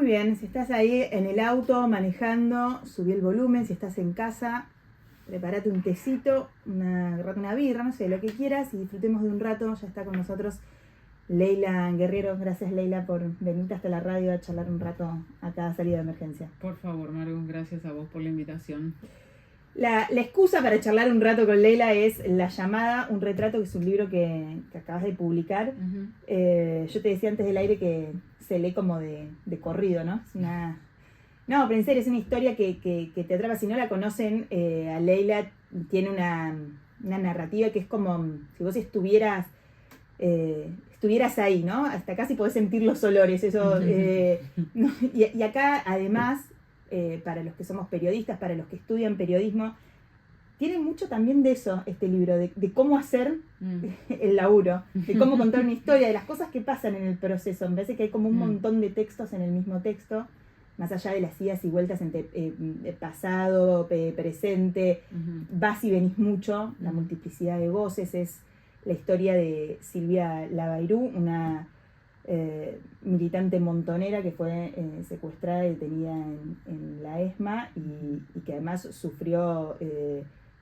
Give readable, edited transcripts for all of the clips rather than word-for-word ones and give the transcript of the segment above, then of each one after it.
bien, si estás ahí en el auto manejando, subí el volumen, si estás en casa, prepárate un tecito, agarrate una birra, no sé, lo que quieras y disfrutemos de un rato. Ya está con nosotros Leila Guerrero. Gracias, Leila, por venir hasta la radio a charlar un rato a cada salida de emergencia. Por favor, Maru, gracias a vos por la invitación. La excusa para charlar un rato con Leila es La llamada, un retrato, que es un libro que acabas de publicar. Yo te decía antes del aire que se lee como de corrido, ¿no? Es una... No, pero en serio, es una historia que te atrapa. Si no la conocen, a Leila tiene una narrativa que es como si vos estuvieras ahí, ¿no? Hasta casi podés sentir los olores. Eso, ¿no? Y acá, además, para los que somos periodistas, para los que estudian periodismo, tiene mucho también de eso, este libro, de cómo hacer el laburo, de cómo contar una historia, de las cosas que pasan en el proceso. Me parece que hay como un montón de textos en el mismo texto, más allá de las idas y vueltas entre pasado, presente, vas y venís mucho, la multiplicidad de voces. Es la historia de Silvia Labairú, una militante montonera que fue secuestrada y detenida en la ESMA y que además sufrió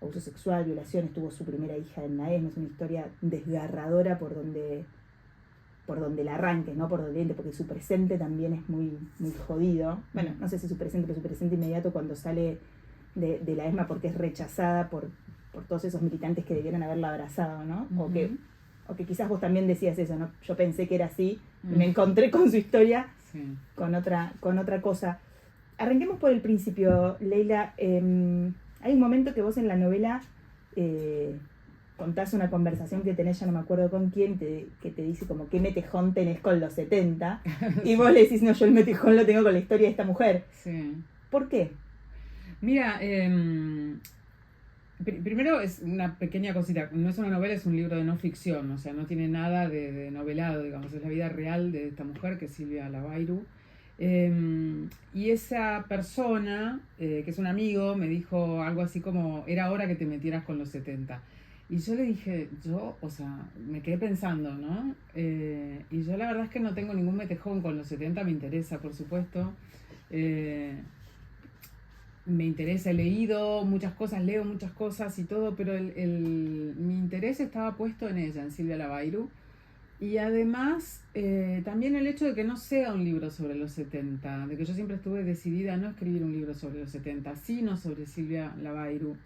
abuso sexual, violaciones, tuvo su primera hija en la ESMA. Es una historia desgarradora por donde la arranque, ¿no? Por donde entre, porque su presente también es muy, muy jodido. Bueno, no sé si su presente, pero su presente inmediato cuando sale de la ESMA porque es rechazada por todos esos militantes que debieron haberla abrazado, ¿no? O que quizás vos también decías eso, ¿no? Yo pensé que era así, y me encontré con su historia, con otra cosa. Arranquemos por el principio, Leila. Hay un momento que vos en la novela contás una conversación que tenés, ya no me acuerdo con quién, que te dice como qué metejón tenés con los 70, y vos le decís, no, yo el metejón lo tengo con la historia de esta mujer. Sí. ¿Por qué? Mira, primero es una pequeña cosita, no es una novela, es un libro de no ficción, o sea, no tiene nada de novelado, digamos, es la vida real de esta mujer que es Silvia Labairú. Y esa persona, que es un amigo, me dijo algo así como, era hora que te metieras con los 70. Y yo le dije, o sea, me quedé pensando, ¿no? Y yo la verdad es que no tengo ningún metejón con los 70, me interesa, por supuesto. Me interesa, he leído muchas cosas, leo muchas cosas y todo, pero mi interés estaba puesto en ella, en Silvia Labairú. Y además, también el hecho de que no sea un libro sobre los 70, de que yo siempre estuve decidida a no escribir un libro sobre los 70, sino sobre Silvia Labairú,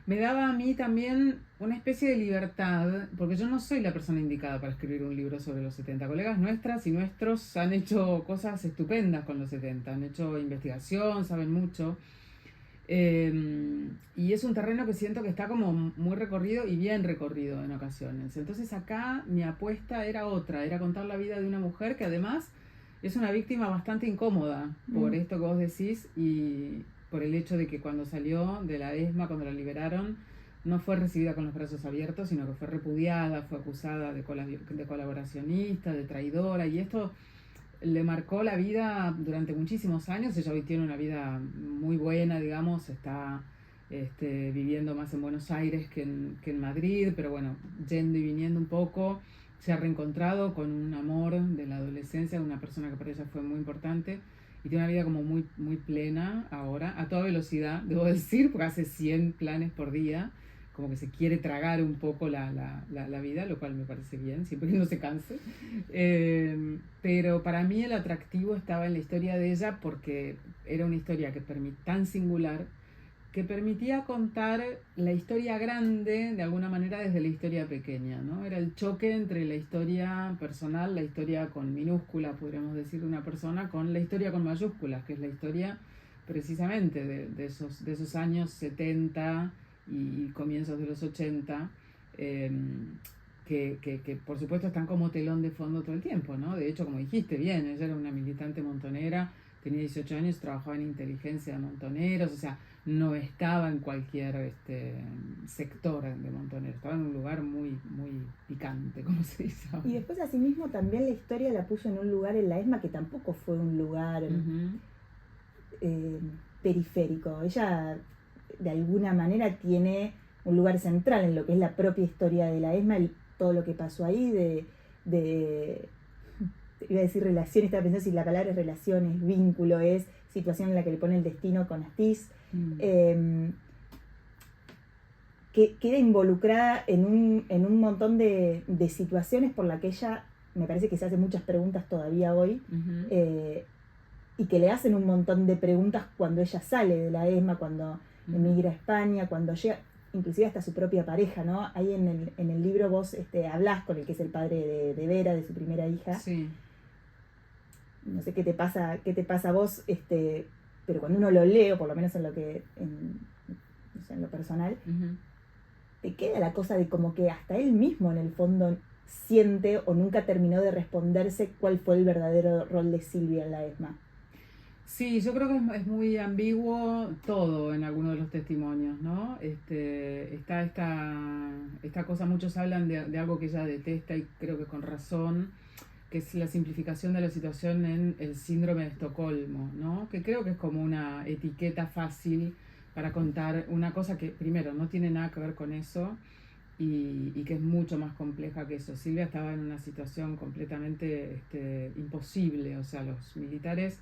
me daba a mí también una especie de libertad, porque yo no soy la persona indicada para escribir un libro sobre los 70. Colegas nuestras y nuestros han hecho cosas estupendas con los 70, han hecho investigación, saben mucho. Y es un terreno que siento que está como muy recorrido y bien recorrido en ocasiones. Entonces acá mi apuesta era otra, era contar la vida de una mujer que además es una víctima bastante incómoda por esto que vos decís y por el hecho de que cuando salió de la ESMA, cuando la liberaron, no fue recibida con los brazos abiertos, sino que fue repudiada, fue acusada de colaboracionista, de traidora, y esto le marcó la vida durante muchísimos años. Ella hoy tiene una vida muy buena, digamos, está viviendo más en Buenos Aires que en Madrid, pero bueno, yendo y viniendo un poco, se ha reencontrado con un amor de la adolescencia, una persona que para ella fue muy importante, y tiene una vida como muy, muy plena ahora, a toda velocidad, debo decir, porque hace 100 planes por día, como que se quiere tragar un poco la vida, lo cual me parece bien, siempre que no se canse. Pero para mí el atractivo estaba en la historia de ella porque era una historia tan singular que permitía contar la historia grande de alguna manera desde la historia pequeña, ¿no? Era el choque entre la historia personal, la historia con minúscula, podríamos decir, de una persona, con la historia con mayúsculas, que es la historia precisamente de esos años 70 y comienzos de los 80, que por supuesto están como telón de fondo todo el tiempo, ¿no? De hecho, como dijiste bien, ella era una militante montonera, tenía 18 años, trabajaba en inteligencia de montoneros, o sea, no estaba en cualquier sector de montoneros, estaba en un lugar muy, muy picante, como se dice ahora. Y después, asimismo, también la historia la puso en un lugar en la ESMA que tampoco fue un lugar periférico. Ella, de alguna manera, tiene un lugar central en lo que es la propia historia de la ESMA, todo lo que pasó ahí, iba a decir relación, estaba pensando si la palabra es relación, es vínculo, es situación en la que le pone el destino con Astiz, que queda involucrada en un montón de situaciones por las que ella, me parece que se hace muchas preguntas todavía hoy, y que le hacen un montón de preguntas cuando ella sale de la ESMA, cuando emigra a España, cuando llega, inclusive hasta su propia pareja, ¿no? Ahí en el libro vos hablás con el que es el padre de Vera, de su primera hija. Sí. No sé qué te pasa a vos, pero cuando uno lo lee, o por lo menos en lo que, no sé, en lo personal, te queda la cosa de como que hasta él mismo en el fondo siente o nunca terminó de responderse cuál fue el verdadero rol de Silvia en la ESMA. Sí, yo creo que es muy ambiguo todo en algunos de los testimonios, ¿no? Está esta cosa, muchos hablan de algo que ella detesta y creo que con razón, que es la simplificación de la situación en el síndrome de Estocolmo, ¿no? Que creo que es como una etiqueta fácil para contar una cosa que, primero, no tiene nada que ver con eso y que es mucho más compleja que eso. Silvia estaba en una situación completamente imposible, o sea, los militares...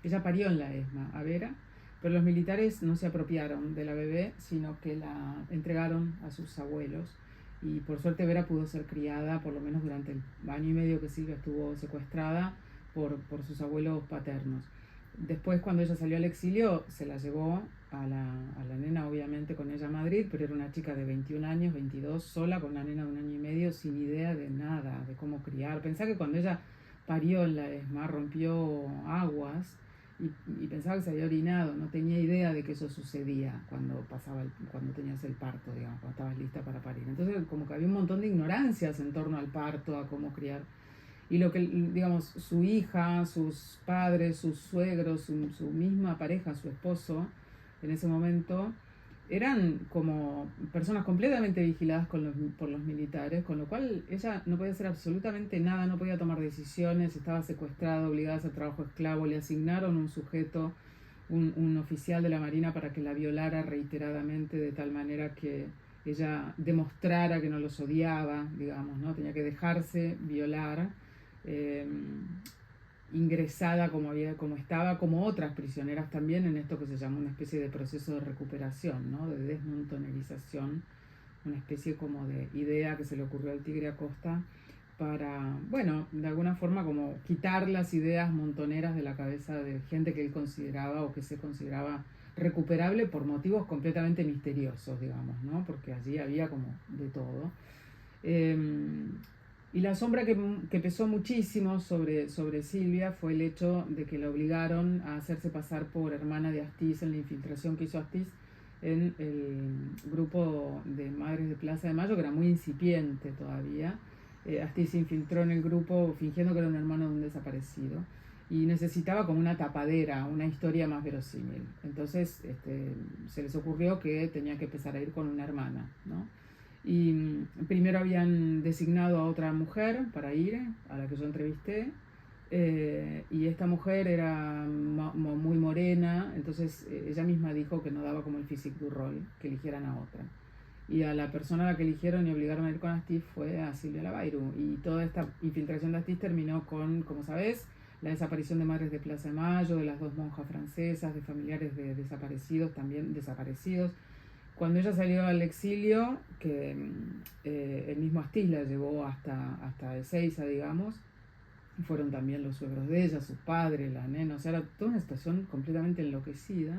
Ella parió en la ESMA a Vera, pero los militares no se apropiaron de la bebé, sino que la entregaron a sus abuelos. Y por suerte Vera pudo ser criada, por lo menos durante el año y medio que Silvia estuvo secuestrada por sus abuelos paternos. Después, cuando ella salió al exilio, se la llevó a la nena, obviamente, con ella a Madrid, pero era una chica de 21 años, 22, sola, con una nena de un año y medio, sin idea de nada, de cómo criar. Pensá que cuando ella parió en la ESMA, rompió aguas, y pensaba que se había orinado, no tenía idea de que eso sucedía cuando tenías el parto, digamos, cuando estabas lista para parir. Entonces, como que había un montón de ignorancias en torno al parto, a cómo criar. Y lo que, digamos, su hija, sus padres, sus suegros, su misma pareja, su esposo, en ese momento, eran como personas completamente vigiladas por los militares, con lo cual ella no podía hacer absolutamente nada, no podía tomar decisiones, estaba secuestrada, obligada a hacer trabajo esclavo, le asignaron un sujeto, un oficial de la Marina para que la violara reiteradamente de tal manera que ella demostrara que no los odiaba, digamos, ¿no? Tenía que dejarse violar, ingresada como estaba, como otras prisioneras también, en esto que se llama una especie de proceso de recuperación, ¿no? De desmontonerización, una especie como de idea que se le ocurrió al Tigre Acosta para, bueno, de alguna forma como quitar las ideas montoneras de la cabeza de gente que él consideraba o que se consideraba recuperable por motivos completamente misteriosos, digamos, ¿no? Porque allí había como de todo. Y la sombra que pesó muchísimo sobre Silvia fue el hecho de que la obligaron a hacerse pasar por hermana de Astiz en la infiltración que hizo Astiz en el grupo de Madres de Plaza de Mayo, que era muy incipiente todavía. Astiz se infiltró en el grupo fingiendo que era un hermano de un desaparecido y necesitaba como una tapadera, una historia más verosímil. Entonces se les ocurrió que tenía que empezar a ir con una hermana, ¿no? Y primero habían designado a otra mujer para ir, a la que yo entrevisté, y esta mujer era muy morena, entonces ella misma dijo que no daba como el physique du rol, que eligieran a otra. Y a la persona a la que eligieron y obligaron a ir con Astiz fue a Silvia Lavairo. Y toda esta infiltración de Astiz terminó con, como sabés, la desaparición de Madres de Plaza de Mayo, de las 2 monjas francesas, de familiares de desaparecidos, también desaparecidos. Cuando ella salió al exilio, que el mismo Astiz la llevó hasta Ezeiza, digamos, fueron también los suegros de ella, sus padres, la nena, o sea, era toda una situación completamente enloquecida.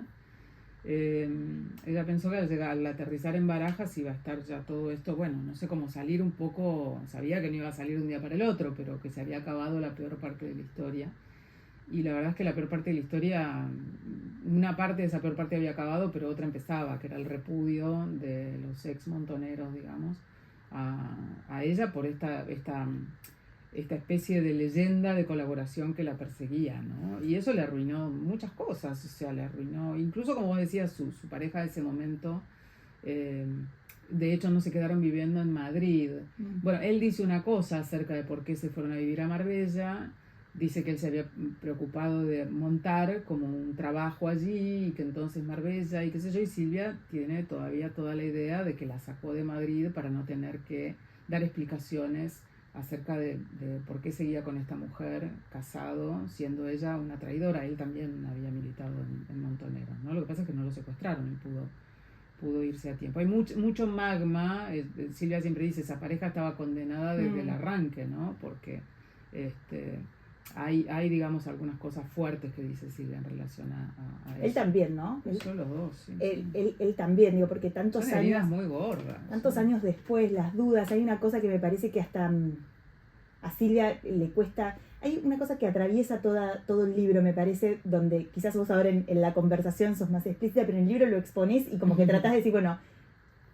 Ella pensó que al aterrizar en Barajas iba a estar ya todo esto, bueno, no sé cómo salir un poco, sabía que no iba a salir de un día para el otro, pero que se había acabado la peor parte de la historia. Y la verdad es que la peor parte de la historia, una parte de esa peor parte había acabado, pero otra empezaba, que era el repudio de los ex montoneros, digamos, a ella por esta especie de leyenda de colaboración que la perseguía, ¿no? Y eso le arruinó muchas cosas, o sea, le arruinó, incluso como vos decías, su pareja de ese momento, de hecho no se quedaron viviendo en Madrid. Bueno, él dice una cosa acerca de por qué se fueron a vivir a Marbella. Dice que él se había preocupado de montar como un trabajo allí y que entonces Marbella y qué sé yo, y Silvia tiene todavía toda la idea de que la sacó de Madrid para no tener que dar explicaciones acerca de por qué seguía con esta mujer casado, siendo ella una traidora. Él también había militado en Montoneros, ¿no? Lo que pasa es que no lo secuestraron, él pudo irse a tiempo. Hay mucho magma. Silvia siempre dice, esa pareja estaba condenada desde el arranque, ¿no? Porque hay, digamos, algunas cosas fuertes que dice Silvia en relación a eso. Él también, ¿no? Son los dos, sí. Él también, digo, porque tantos son heridas años... muy gordas. Tantos años después, las dudas, hay una cosa que me parece que hasta a Silvia le cuesta... Hay una cosa que atraviesa todo el libro, me parece, donde quizás vos ahora en la conversación sos más explícita, pero en el libro lo exponés y como que tratás de decir, bueno,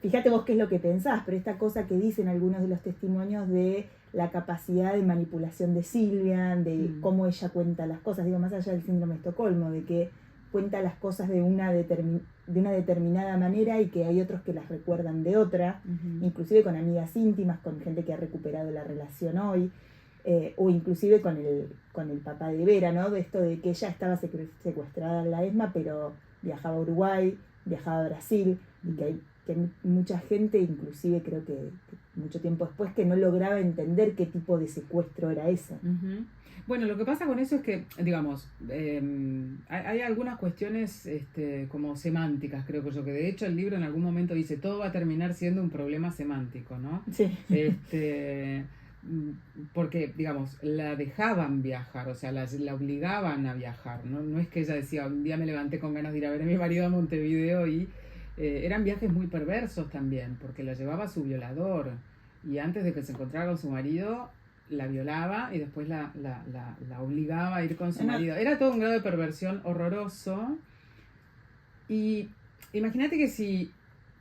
fíjate vos qué es lo que pensás, pero esta cosa que dicen algunos de los testimonios de la capacidad de manipulación de Silvia, de cómo ella cuenta las cosas, digo, más allá del síndrome de Estocolmo, de que cuenta las cosas de una determinada manera y que hay otros que las recuerdan de otra, inclusive con amigas íntimas, con gente que ha recuperado la relación hoy, o inclusive con el papá de Vera, ¿no? De esto de que ella estaba secuestrada en la ESMA, pero viajaba a Uruguay, viajaba a Brasil, y que hay mucha gente, inclusive creo que mucho tiempo después, que no lograba entender qué tipo de secuestro era ese. Bueno, lo que pasa con eso es que, digamos, hay algunas cuestiones como semánticas, creo que de hecho el libro en algún momento dice, todo va a terminar siendo un problema semántico, ¿no? Sí. Porque, digamos, la dejaban viajar, o sea, la obligaban a viajar, ¿no? No es que ella decía, un día me levanté con ganas de ir a ver a mi marido a Montevideo y eran viajes muy perversos también, porque la llevaba su violador y antes de que se encontrara con su marido la violaba y después la obligaba a ir con su marido. Era todo un grado de perversión horroroso. Y imagínate que si,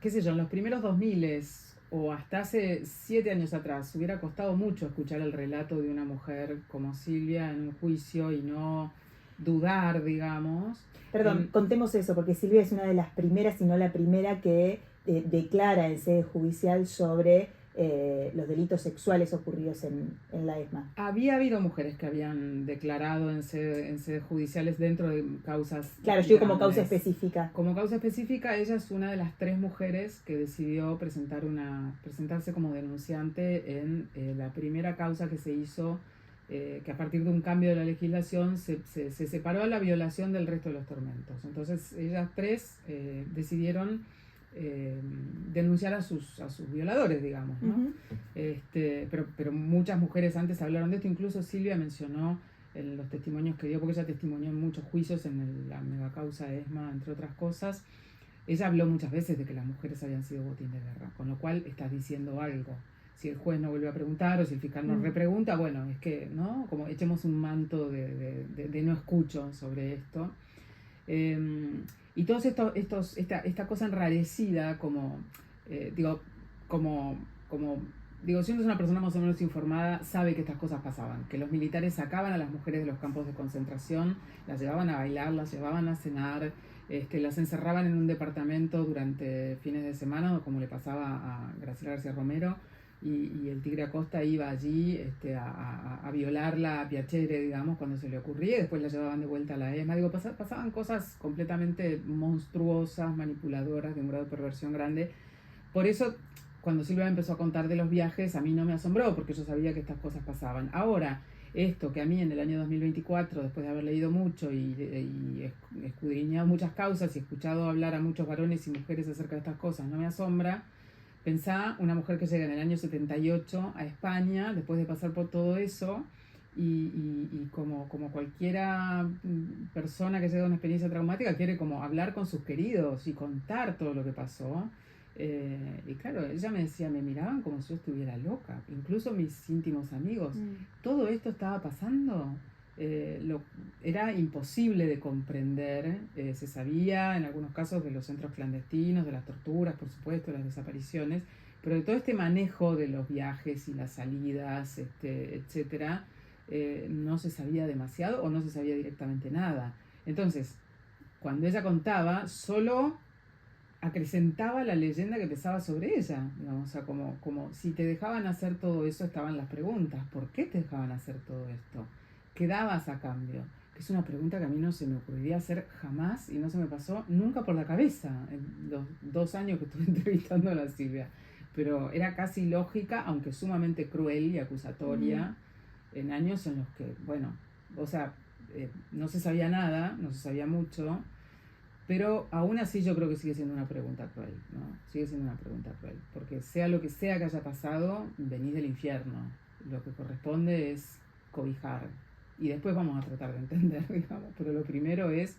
qué sé yo, en los primeros 2000 o hasta hace 7 años atrás hubiera costado mucho escuchar el relato de una mujer como Silvia en un juicio y no dudar, digamos. Perdón, contemos eso, porque Silvia es una de las primeras, si no la primera, que declara en sede judicial sobre los delitos sexuales ocurridos en la ESMA. Había habido mujeres que habían declarado en sedes judiciales dentro de causas. Claro, yo como causa específica. Como causa específica, ella es una de las 3 mujeres que decidió presentarse como denunciante en la primera causa que se hizo, que a partir de un cambio de la legislación se separó a la violación del resto de los tormentos. Entonces ellas 3 decidieron denunciar a sus violadores, digamos, ¿no? Pero muchas mujeres antes hablaron de esto, incluso Silvia mencionó en los testimonios que dio, porque ella testimonió en muchos juicios en la mega causa ESMA, entre otras cosas. Ella habló muchas veces de que las mujeres habían sido botín de guerra, con lo cual estás diciendo algo. Si el juez no vuelve a preguntar o si el fiscal no repregunta, bueno, es que, ¿no? Como echemos un manto de no escucho sobre esto. Y todos esta cosa enrarecida, si uno es una persona más o menos informada, sabe que estas cosas pasaban, que los militares sacaban a las mujeres de los campos de concentración, las llevaban a bailar, las llevaban a cenar, las encerraban en un departamento durante fines de semana, como le pasaba a Graciela García Romero, y el Tigre Acosta iba allí a violarla a Piacere, digamos, cuando se le ocurría, y después la llevaban de vuelta a la ESMA. Pasaban cosas completamente monstruosas, manipuladoras, de un grado de perversión grande. Por eso, cuando Silvia empezó a contar de los viajes, a mí no me asombró, porque yo sabía que estas cosas pasaban. Ahora, esto que a mí en el año 2024, después de haber leído mucho y escudriñado muchas causas y escuchado hablar a muchos varones y mujeres acerca de estas cosas, no me asombra. Pensá una mujer que llega en el año 78 a España, después de pasar por todo eso, y como cualquiera persona que llega a una experiencia traumática, quiere como hablar con sus queridos y contar todo lo que pasó. Y claro, ella me decía, me miraban como si yo estuviera loca, incluso mis íntimos amigos. Todo esto estaba pasando. Era imposible de comprender. Se sabía en algunos casos de los centros clandestinos, de las torturas, por supuesto, las desapariciones, pero de todo este manejo de los viajes y las salidas, etcétera, no se sabía demasiado o no se sabía directamente nada. Entonces, cuando ella contaba, solo acrecentaba la leyenda que pesaba sobre ella, digamos, o sea, como si te dejaban hacer todo eso, estaban las preguntas. ¿Por qué te dejaban hacer todo esto? ¿Qué dabas a cambio? Que es una pregunta que a mí no se me ocurriría hacer jamás y no se me pasó nunca por la cabeza en los 2 años que estuve entrevistando a la Silvia. pero era casi lógica, aunque sumamente cruel y acusatoria, en años en los que, bueno, o sea, no se sabía nada, no se sabía mucho, pero aún así yo creo que sigue siendo una pregunta cruel, ¿no? Sigue siendo una pregunta cruel, porque sea lo que sea que haya pasado, venís del infierno. Lo que corresponde es cobijar. Y después vamos a tratar de entender, digamos. Pero lo primero es,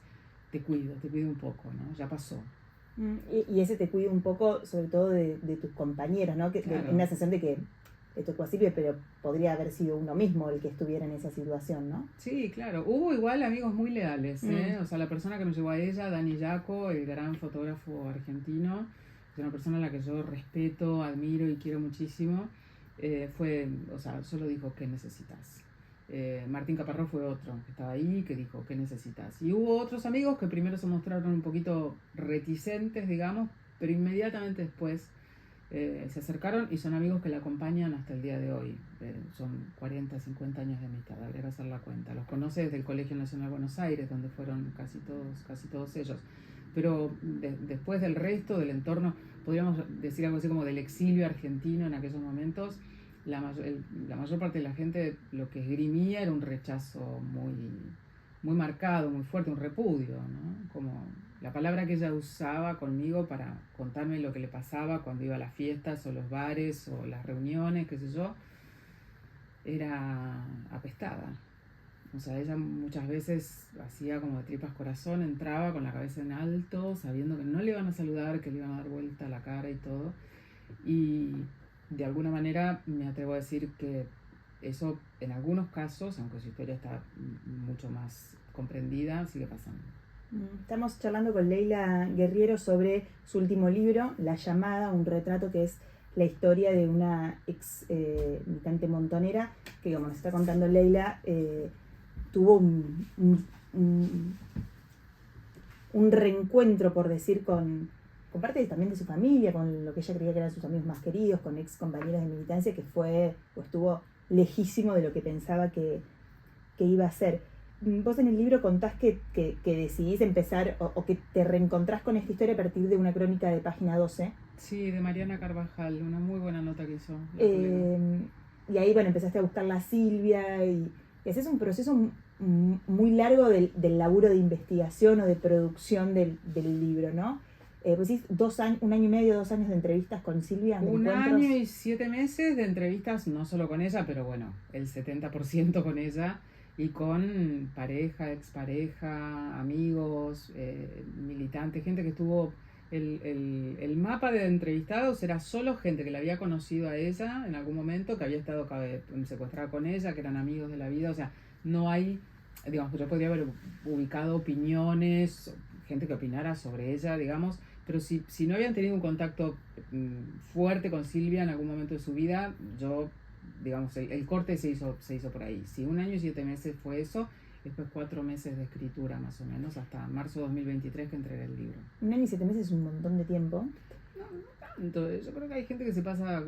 te cuido un poco, ¿no? Ya pasó. Y ese te cuida un poco, sobre todo de tus compañeros, ¿no? Que Claro. en una sensación de que te tocó a Silvia, pero podría haber sido uno mismo el que estuviera en esa situación, ¿no? Sí, claro. Hubo igual amigos muy leales, ¿eh? O sea, la persona que nos llevó a ella, Dani Yaco, el gran fotógrafo argentino, es una persona a la que yo respeto, admiro y quiero muchísimo. O sea, solo dijo, ¿qué necesitas? Martín Caparrós fue otro que estaba ahí, que dijo, ¿qué necesitas? Y hubo otros amigos que primero se mostraron un poquito reticentes, digamos, pero inmediatamente después se acercaron y son amigos que la acompañan hasta el día de hoy. Son 40, 50 años de amistad, habría que hacer la cuenta. Los conoce desde el Colegio Nacional Buenos Aires, donde fueron casi todos ellos. Pero después del resto del entorno, podríamos decir algo así como del exilio argentino en aquellos momentos, la mayor parte de la gente lo que esgrimía era un rechazo muy marcado, muy fuerte, un repudio, ¿no? Como la palabra que ella usaba conmigo para contarme lo que le pasaba cuando iba a las fiestas o los bares o las reuniones, qué sé yo, era apestada. O sea, ella muchas veces hacía como de tripas corazón, entraba con la cabeza en alto, sabiendo que no le iban a saludar, que le iban a dar vuelta la cara y todo. Y de alguna manera me atrevo a decir que eso en algunos casos, aunque su historia está mucho más comprendida, sigue pasando. Estamos charlando con Leila Guerriero sobre su último libro, La Llamada, un retrato, que es la historia de una ex militante montonera que, como nos está contando Leila, tuvo un reencuentro, por decir, con parte también de su familia, con lo que ella creía que eran sus amigos más queridos, con ex compañeros de militancia, que fue o estuvo lejísimo de lo que pensaba que iba a ser. Vos en el libro contás que decidís empezar o que te reencontrás con esta historia a partir de una crónica de Página 12. Sí, de Mariana Carvajal, una muy buena nota que hizo. Y ahí, bueno, empezaste a buscarla a Silvia y ese es un proceso muy largo del laburo de investigación o de producción del libro, ¿no? Pues sí, 2 años, 1 año y medio, 2 años de entrevistas con Silvia. 1 año y 7 meses de entrevistas, no solo con ella, pero bueno, el 70% con ella, y con pareja, expareja, amigos, militantes, gente que estuvo. El mapa de entrevistados era solo gente que la había conocido a ella en algún momento, que había estado secuestrada con ella, que eran amigos de la vida. O sea, no hay, digamos, yo podría haber ubicado opiniones, gente que opinara sobre ella, digamos, pero si no habían tenido un contacto fuerte con Silvia en algún momento de su vida, yo, digamos, el corte se hizo por ahí. Si 1 año y 7 meses fue eso, después 4 meses de escritura más o menos, hasta marzo de 2023 que entregué el libro. 1 año y 7 meses es un montón de tiempo. No tanto, yo creo que hay gente que se pasa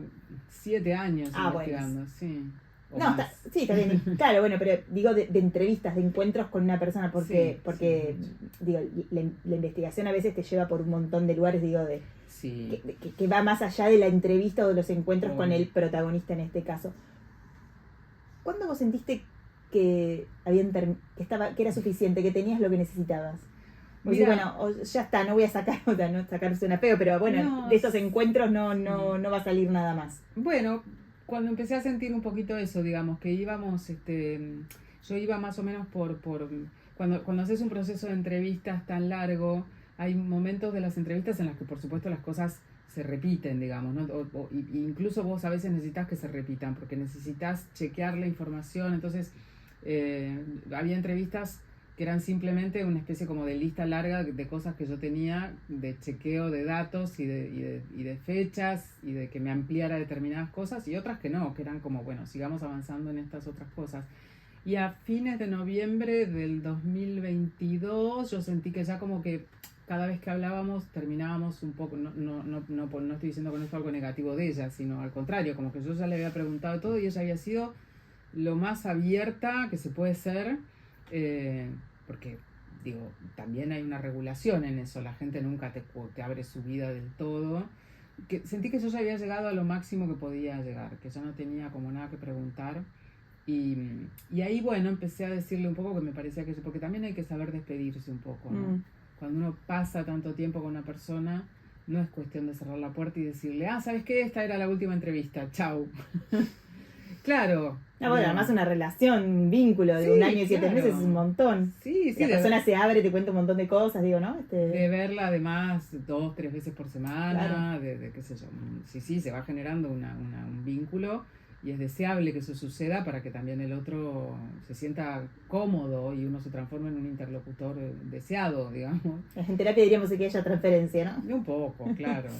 7 años investigando, bueno. Sí. No, está bien, claro, bueno, pero digo de entrevistas, de encuentros con una persona, porque digo, la investigación a veces te lleva por un montón de lugares, digo, que va más allá de la entrevista o de los encuentros con el protagonista en este caso. ¿Cuándo vos sentiste que que era suficiente, que tenías lo que necesitabas? Mira, bueno, ya está, no voy a sacar otra, no sacarse una feo, pero bueno, de esos encuentros no va a salir nada más. Bueno, cuando empecé a sentir un poquito eso, digamos, que íbamos, yo iba más o menos por cuando haces un proceso de entrevistas tan largo, hay momentos de las entrevistas en las que por supuesto las cosas se repiten, digamos, ¿no? Incluso vos a veces necesitas que se repitan, porque necesitas chequear la información. Entonces, había entrevistas que eran simplemente una especie como de lista larga de cosas que yo tenía, de chequeo de datos y de fechas, y de que me ampliara determinadas cosas, y otras que no, que eran como, bueno, sigamos avanzando en estas otras cosas. Y a fines de noviembre del 2022 yo sentí que ya como que cada vez que hablábamos terminábamos un poco, no estoy diciendo con esto algo negativo de ella, sino al contrario, como que yo ya le había preguntado todo y ella había sido lo más abierta que se puede ser, porque, digo, también hay una regulación en eso, la gente nunca te abre su vida del todo, que sentí que yo ya había llegado a lo máximo que podía llegar, que ya no tenía como nada que preguntar. Y ahí, bueno, empecé a decirle un poco que me parecía que... Porque también hay que saber despedirse un poco, ¿no? Cuando uno pasa tanto tiempo con una persona, no es cuestión de cerrar la puerta y decirle, ¿sabes qué? Esta era la última entrevista, chau. Claro. Bueno, además una relación, un vínculo de 1 año y 7 meses es un montón. Sí, la persona se abre, te cuenta un montón de cosas, digo, ¿no? De verla además 2, 3 veces por semana, claro. de qué sé yo. Sí, se va generando un vínculo y es deseable que eso suceda para que también el otro se sienta cómodo y uno se transforme en un interlocutor deseado, digamos. En terapia diríamos que haya transferencia, ¿no? Un poco, claro.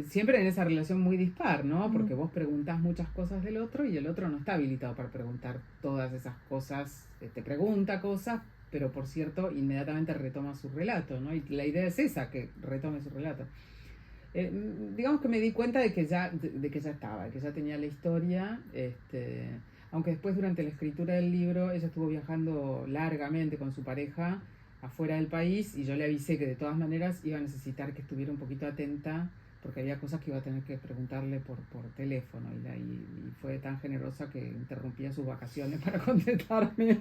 Siempre en esa relación muy dispar, ¿no? Porque vos preguntás muchas cosas del otro y el otro no está habilitado para preguntar todas esas cosas. Te pregunta cosas, pero por cierto, inmediatamente retoma su relato, ¿no? Y la idea es esa, que retome su relato. Digamos que me di cuenta de que ya estaba, que ya tenía la historia, aunque después durante la escritura del libro ella estuvo viajando largamente con su pareja afuera del país y yo le avisé que de todas maneras iba a necesitar que estuviera un poquito atenta porque había cosas que iba a tener que preguntarle por teléfono y fue tan generosa que interrumpía sus vacaciones para contestarme.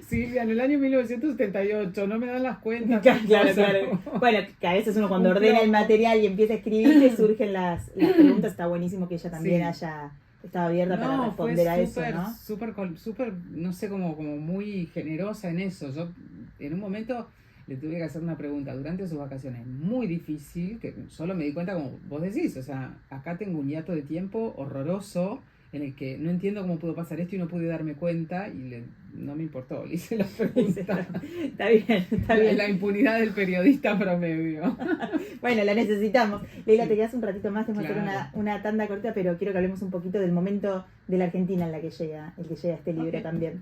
Silvia, en el año 1978, no me dan las cuentas. Claro. Bueno, que a veces uno cuando ordena el material y empieza a escribir, te surgen las preguntas, está buenísimo que ella también haya estado abierta para responder a eso, ¿no? Súper, no sé, como muy generosa en eso. Yo en un momento le tuve que hacer una pregunta durante sus vacaciones muy difícil, que solo me di cuenta, como vos decís, o sea, acá tengo un hiato de tiempo horroroso en el que no entiendo cómo pudo pasar esto y no pude darme cuenta y no me importó, le hice la pregunta. Está bien. La impunidad del periodista promedio. Bueno, la necesitamos. Leila, te quedas un ratito más, tenemos que hacer una tanda corta, pero quiero que hablemos un poquito del momento de la Argentina en la que llega este libro también.